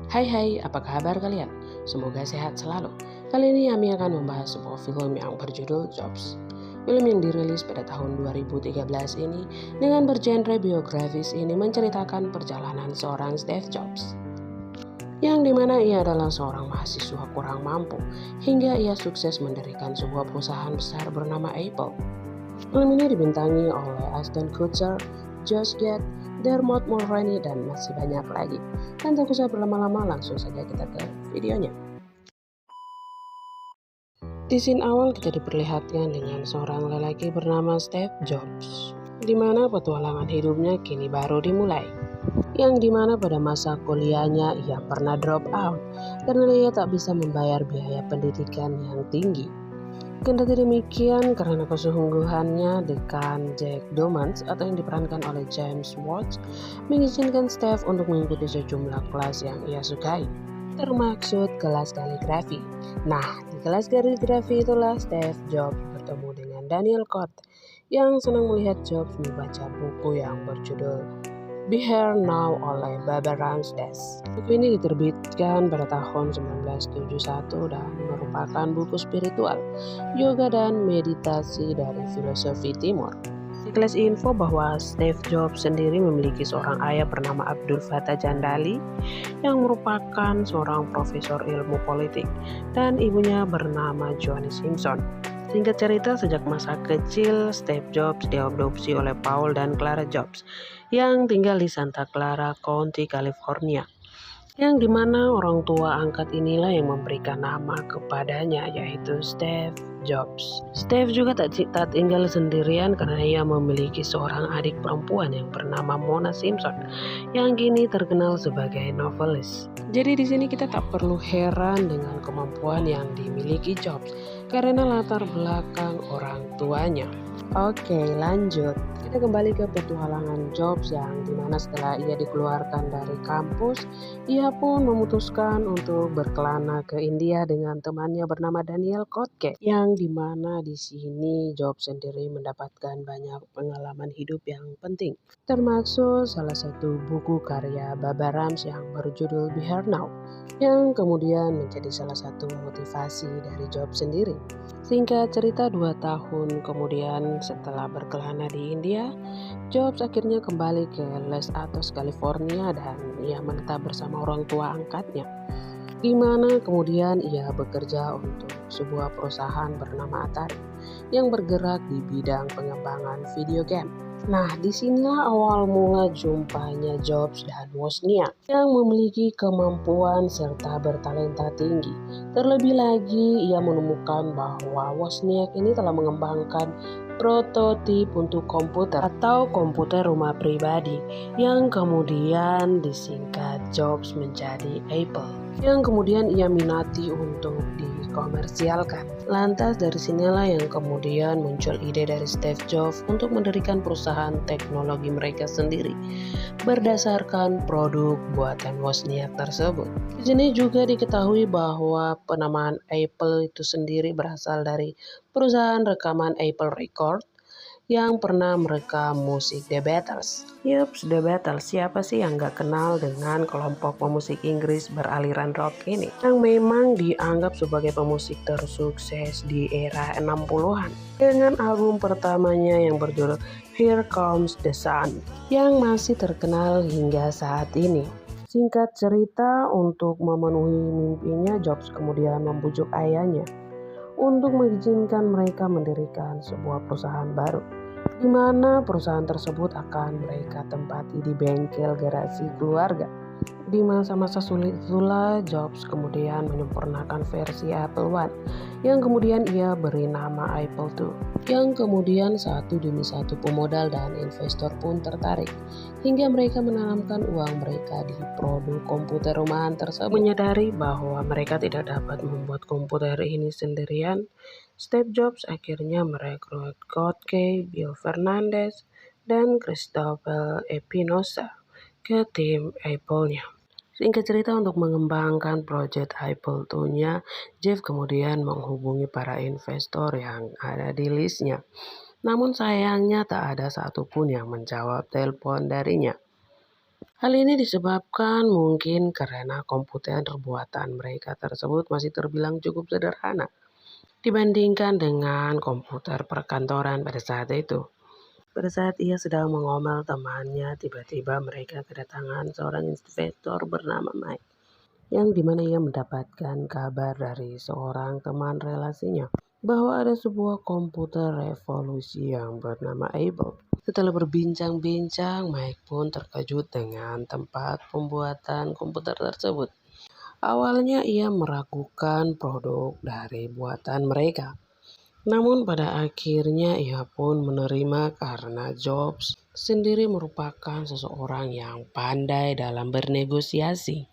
Hai, apa kabar kalian? Semoga sehat selalu. Kali ini Ami akan membahas sebuah film yang berjudul Jobs. Film yang dirilis pada tahun 2013 ini dengan bergenre biografis ini menceritakan perjalanan seorang Steve Jobs, yang dimana ia adalah seorang mahasiswa kurang mampu hingga ia sukses mendirikan sebuah perusahaan besar bernama Apple. Film ini dibintangi oleh Ashton Kutcher, Josh Gad, Dermot Mulroney, dan masih banyak lagi. Dan tak usah berlama-lama, langsung saja kita ke videonya. Di scene awal kita diperlihatkan dengan seorang lelaki bernama Steve Jobs, di mana petualangan hidupnya kini baru dimulai. Yang dimana pada masa kuliahnya ia pernah drop out karena ia tak bisa membayar biaya pendidikan yang tinggi. Kendati demikian, karena kesungguhannya, dekan Jack Doman's atau yang diperankan oleh James Woods mengizinkan Steve untuk mengikuti sejumlah kelas yang ia sukai, termaksud kelas kaligrafi. Nah, di kelas kaligrafi itulah Steve Jobs bertemu dengan Daniel Codd yang senang melihat Jobs membaca buku yang berjudul Be Here Now oleh Baba Ramsdes. Buku ini diterbitkan pada tahun 1971 dan merupakan buku spiritual, yoga dan meditasi dari filosofi timur. Sekilas info bahwa Steve Jobs sendiri memiliki seorang ayah bernama Abdul Fattah Jandali yang merupakan seorang profesor ilmu politik dan ibunya bernama Joanne Simpson. Singkat cerita, sejak masa kecil, Steve Jobs diadopsi oleh Paul dan Clara Jobs yang tinggal di Santa Clara County, California, yang dimana orang tua angkat inilah yang memberikan nama kepadanya, yaitu Steve Jobs. Steve juga tak tinggal sendirian karena ia memiliki seorang adik perempuan yang bernama Mona Simpson yang kini terkenal sebagai novelis. Jadi di sini kita tak perlu heran dengan kemampuan yang dimiliki Jobs karena latar belakang orang tuanya. Oke, lanjut. Kita kembali ke petualangan Jobs yang dimana setelah ia dikeluarkan dari kampus, ia pun memutuskan untuk berkelana ke India dengan temannya bernama Daniel Kotke, yang dimana di sini Jobs sendiri mendapatkan banyak pengalaman hidup yang penting, termasuk salah satu buku karya Baba Rams yang berjudul Be Here Now, yang kemudian menjadi salah satu motivasi dari Jobs sendiri. Singkat cerita, 2 tahun kemudian setelah berkelana di India, Jobs akhirnya kembali ke Los Altos, California dan ia menetap bersama orang tua angkatnya, di mana kemudian ia bekerja untuk sebuah perusahaan bernama Atari yang bergerak di bidang pengembangan video game. Nah, disinilah awal mula jumpanya Jobs dan Wozniak yang memiliki kemampuan serta bertalenta tinggi. Terlebih lagi, ia menemukan bahwa Wozniak ini telah mengembangkan prototip untuk komputer atau komputer rumah pribadi yang kemudian disingkat Jobs menjadi Apple, yang kemudian ia minati untuk dikomersialkan. Lantas dari sinilah yang kemudian muncul ide dari Steve Jobs untuk mendirikan perusahaan teknologi mereka sendiri berdasarkan produk buatan Wozniak tersebut. Di sini juga diketahui bahwa penamaan Apple itu sendiri berasal dari perusahaan rekaman Apple Record yang pernah merekam musik The Beatles. Yups, The Beatles, siapa sih yang gak kenal dengan kelompok pemusik Inggris beraliran rock ini, yang memang dianggap sebagai pemusik tersukses di era 60-an dengan album pertamanya yang berjudul Here Comes the Sun yang masih terkenal hingga saat ini. Singkat cerita, untuk memenuhi mimpinya, Jobs kemudian membujuk ayahnya untuk mengizinkan mereka mendirikan sebuah perusahaan baru, di mana perusahaan tersebut akan mereka tempati di bengkel garasi keluarga. Di masa-masa sulit itulah Jobs kemudian menyempurnakan versi Apple One yang kemudian ia beri nama Apple II, yang kemudian satu demi satu pemodal dan investor pun tertarik hingga mereka menanamkan uang mereka di produk komputer rumahan tersebut. Menyadari bahwa mereka tidak dapat membuat komputer ini sendirian, Steve Jobs akhirnya merekrut Kotke, Bill Fernandez, dan Christopher Espinosa ke tim Apple-nya. Singkat cerita, untuk mengembangkan proyek Apple II-nya, Jeff kemudian menghubungi para investor yang ada di listnya. Namun sayangnya tak ada satupun yang menjawab telepon darinya. Hal ini disebabkan mungkin karena komputer buatan mereka tersebut masih terbilang cukup sederhana dibandingkan dengan komputer perkantoran pada saat itu. Pada saat ia sedang mengomel temannya, tiba-tiba mereka kedatangan seorang investor bernama Mike, yang dimana ia mendapatkan kabar dari seorang teman relasinya bahwa ada sebuah komputer revolusi yang bernama Able. Setelah berbincang-bincang, Mike pun terkejut dengan tempat pembuatan komputer tersebut. Awalnya ia meragukan produk dari buatan mereka. Namun pada akhirnya ia pun menerima karena Jobs sendiri merupakan seseorang yang pandai dalam bernegosiasi.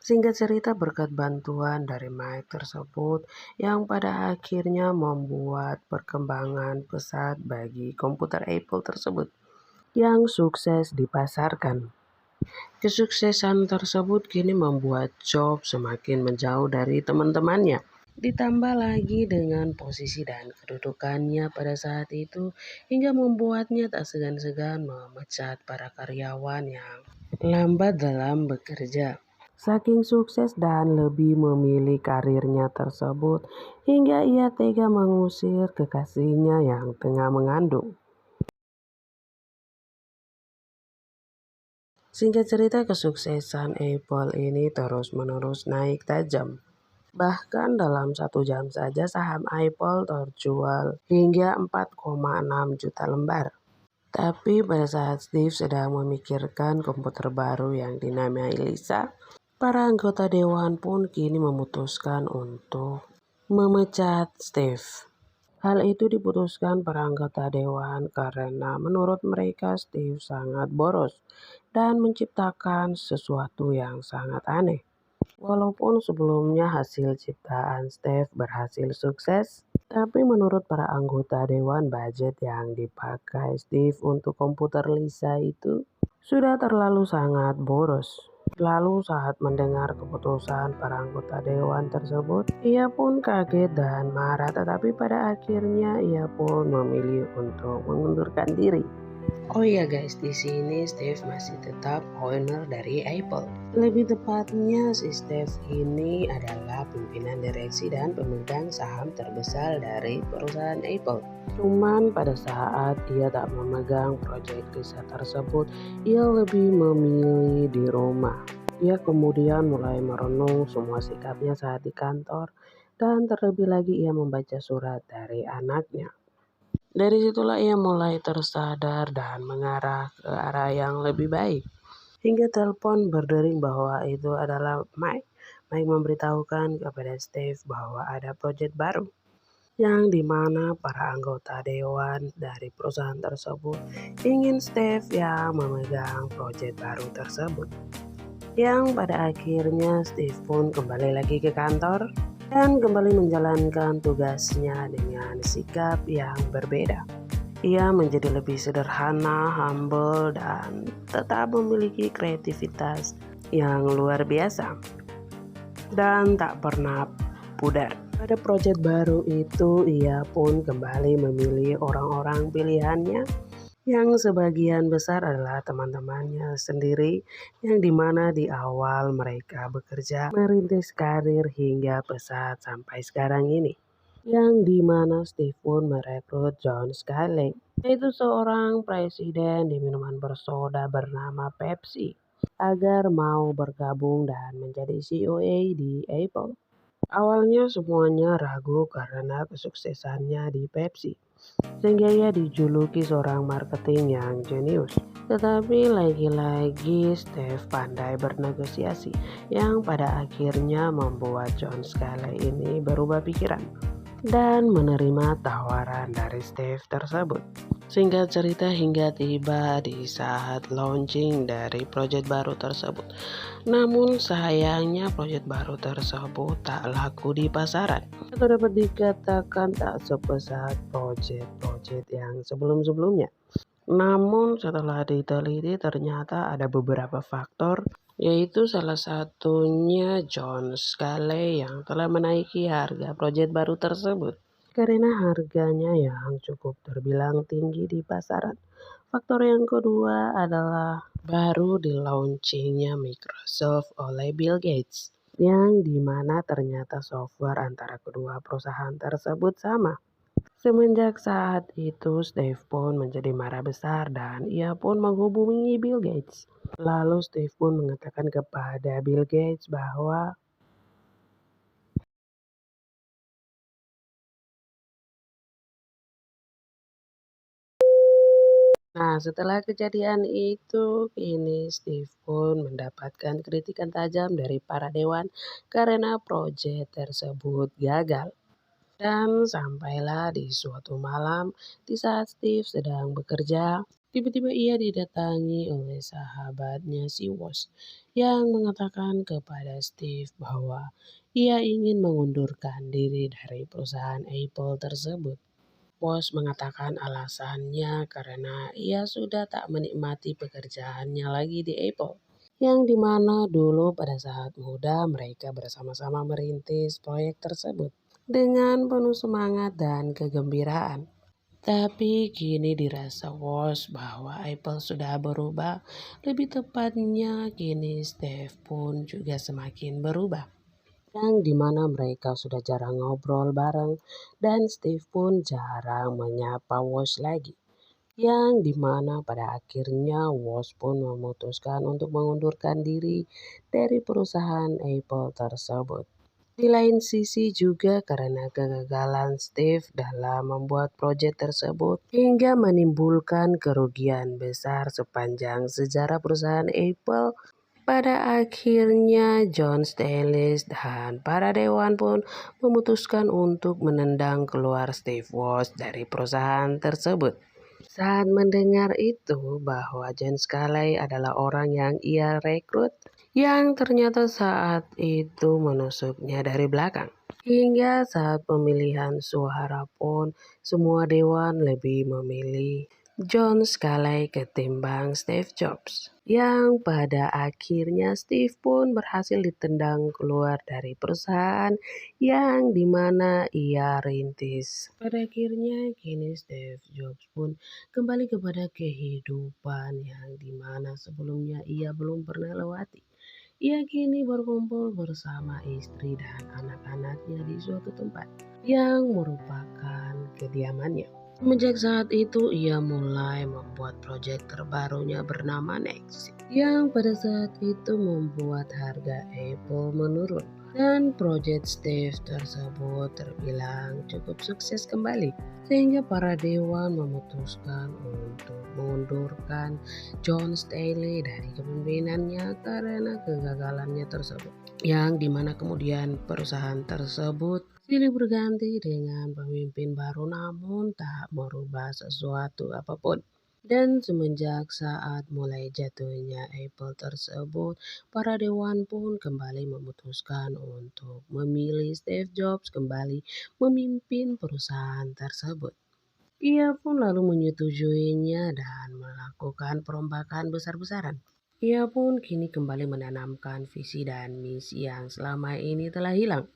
Singkat cerita, berkat bantuan dari Mike tersebut yang pada akhirnya membuat perkembangan pesat bagi komputer Apple tersebut yang sukses dipasarkan. Kesuksesan tersebut kini membuat Jobs semakin menjauh dari teman-temannya. Ditambah lagi dengan posisi dan kedudukannya pada saat itu hingga membuatnya tak segan-segan memecat para karyawan yang lambat dalam bekerja. Saking sukses dan lebih memilih karirnya tersebut hingga ia tega mengusir kekasihnya yang tengah mengandung. Singkat cerita, kesuksesan Apple ini terus-menerus naik tajam. Bahkan dalam 1 jam saja saham Apple terjual hingga 4,6 juta lembar. Tapi pada saat Steve sedang memikirkan komputer baru yang dinamai Lisa, para anggota dewan pun kini memutuskan untuk memecat Steve. Hal itu diputuskan para anggota dewan karena menurut mereka Steve sangat boros dan menciptakan sesuatu yang sangat aneh. Walaupun sebelumnya hasil ciptaan Steve berhasil sukses, tapi menurut para anggota dewan budget yang dipakai Steve untuk komputer Lisa itu sudah terlalu sangat boros. Lalu saat mendengar keputusan para anggota dewan tersebut, ia pun kaget dan marah, tetapi pada akhirnya ia pun memilih untuk mengundurkan diri. Oh iya guys, di sini Steve masih tetap owner dari Apple. Lebih tepatnya si Steve ini adalah pimpinan direksi dan pemegang saham terbesar dari perusahaan Apple. Cuman pada saat ia tak memegang proyek riset tersebut, ia lebih memilih di rumah. Ia kemudian mulai merenung semua sikapnya saat di kantor dan terlebih lagi ia membaca surat dari anaknya. Dari situlah ia mulai tersadar dan mengarah ke arah yang lebih baik. Hingga telepon berdering bahwa itu adalah Mike. Mike memberitahukan kepada Steve bahwa ada proyek baru yang dimana para anggota dewan dari perusahaan tersebut ingin Steve yang memegang proyek baru tersebut. Yang pada akhirnya Steve pun kembali lagi ke kantor dan kembali menjalankan tugasnya dengan sikap yang berbeda. Ia menjadi lebih sederhana, humble, dan tetap memiliki kreativitas yang luar biasa dan tak pernah pudar. Pada proyek baru itu, ia pun kembali memilih orang-orang pilihannya yang sebagian besar adalah teman-temannya sendiri, yang dimana di awal mereka bekerja merintis karir hingga pesat sampai sekarang ini, yang dimana Steve pun merekrut John Sculley, yaitu seorang presiden di minuman bersoda bernama Pepsi, agar mau bergabung dan menjadi CEO di Apple. Awalnya semuanya ragu karena kesuksesannya di Pepsi, sehingga ia dijuluki seorang marketing yang jenius. Tetapi lagi-lagi Steve pandai bernegosiasi, yang pada akhirnya membuat John Sculley ini berubah pikiran dan menerima tawaran dari Steve tersebut. Singkat cerita, hingga tiba di saat launching dari proyek baru tersebut. Namun sayangnya proyek baru tersebut tak laku di pasaran, atau dapat dikatakan tak sebesar proyek-proyek yang sebelum-sebelumnya. Namun setelah diteliti ternyata ada beberapa faktor, yaitu salah satunya John Sculley yang telah menaiki harga proyek baru tersebut. karena harganya yang cukup terbilang tinggi di pasaran. Faktor yang kedua adalah baru di launchingnya Microsoft oleh Bill Gates, yang dimana ternyata software antara kedua perusahaan tersebut sama. Semenjak saat itu, Steve pun menjadi marah besar dan ia pun menghubungi Bill Gates. Lalu Steve pun mengatakan kepada Bill Gates bahwa setelah kejadian itu, kini Steve pun mendapatkan kritikan tajam dari para dewan karena proyek tersebut gagal. Dan sampailah di suatu malam, di saat Steve sedang bekerja, tiba-tiba ia didatangi oleh sahabatnya si Woz yang mengatakan kepada Steve bahwa ia ingin mengundurkan diri dari perusahaan Apple tersebut. Bos mengatakan alasannya karena ia sudah tak menikmati pekerjaannya lagi di Apple. Yang dimana dulu pada saat muda mereka bersama-sama merintis proyek tersebut dengan penuh semangat dan kegembiraan. Tapi kini dirasa Woz bahwa Apple sudah berubah. Lebih tepatnya kini Steve pun juga semakin berubah, yang dimana mereka sudah jarang ngobrol bareng dan Steve pun jarang menyapa Woz lagi. Yang dimana pada akhirnya Woz pun memutuskan untuk mengundurkan diri dari perusahaan Apple tersebut. Di lain sisi juga karena kegagalan Steve dalam membuat proyek tersebut hingga menimbulkan kerugian besar sepanjang sejarah perusahaan Apple. Pada akhirnya John Stanley dan para dewan pun memutuskan untuk menendang keluar Steve Woz dari perusahaan tersebut. Saat mendengar itu bahwa John Sculley adalah orang yang ia rekrut, yang ternyata saat itu menusuknya dari belakang. Hingga saat pemilihan suara pun semua dewan lebih memilih John Sculley ketimbang Steve Jobs. Yang pada akhirnya Steve pun berhasil ditendang keluar dari perusahaan yang dimana ia rintis. Pada akhirnya kini Steve Jobs pun kembali kepada kehidupan yang dimana sebelumnya ia belum pernah lewati. Ia kini berkumpul bersama istri dan anak-anaknya di suatu tempat yang merupakan kediamannya. Semenjak saat itu ia mulai membuat proyek terbarunya bernama Next, yang pada saat itu membuat harga Apple menurun. Dan proyek Steve tersebut terbilang cukup sukses kembali, sehingga para dewan memutuskan untuk mengundurkan John Staley dari kepemimpinannya karena kegagalannya tersebut. Yang dimana kemudian perusahaan tersebut silih berganti dengan pemimpin baru namun tak merubah sesuatu apapun. Dan semenjak saat mulai jatuhnya Apple tersebut, para dewan pun kembali memutuskan untuk memilih Steve Jobs kembali memimpin perusahaan tersebut. Ia pun lalu menyetujuinya dan melakukan perombakan besar-besaran. Ia pun kini kembali menanamkan visi dan misi yang selama ini telah hilang.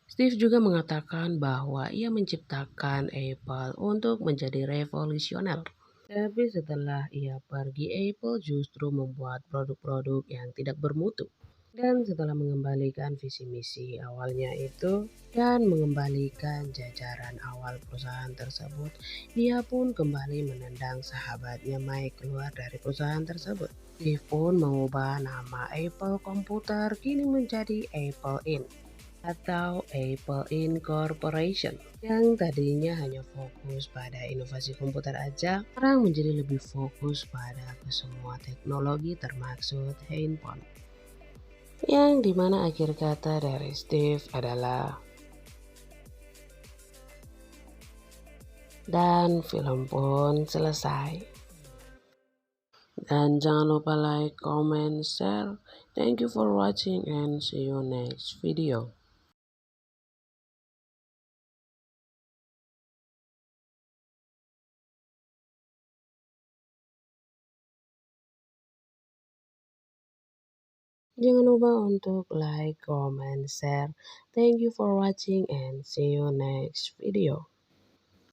Steve juga mengatakan bahwa ia menciptakan Apple untuk menjadi revolusioner. Tapi setelah ia pergi, Apple justru membuat produk-produk yang tidak bermutu. Dan setelah mengembalikan visi misi awalnya itu dan mengembalikan jajaran awal perusahaan tersebut, ia pun kembali menendang sahabatnya Mike keluar dari perusahaan tersebut. Steve pun mengubah nama Apple Computer kini menjadi Apple Inc. atau Apple Incorporation, yang tadinya hanya fokus pada inovasi komputer aja, sekarang menjadi lebih fokus pada semua teknologi termasuk handphone. Yang dimana akhir kata dari Steve adalah dan film pun selesai. Dan jangan lupa like, comment, share. Thank you for watching and see you next video. Jangan lupa untuk like, comment, share. Thank you for watching and see you next video.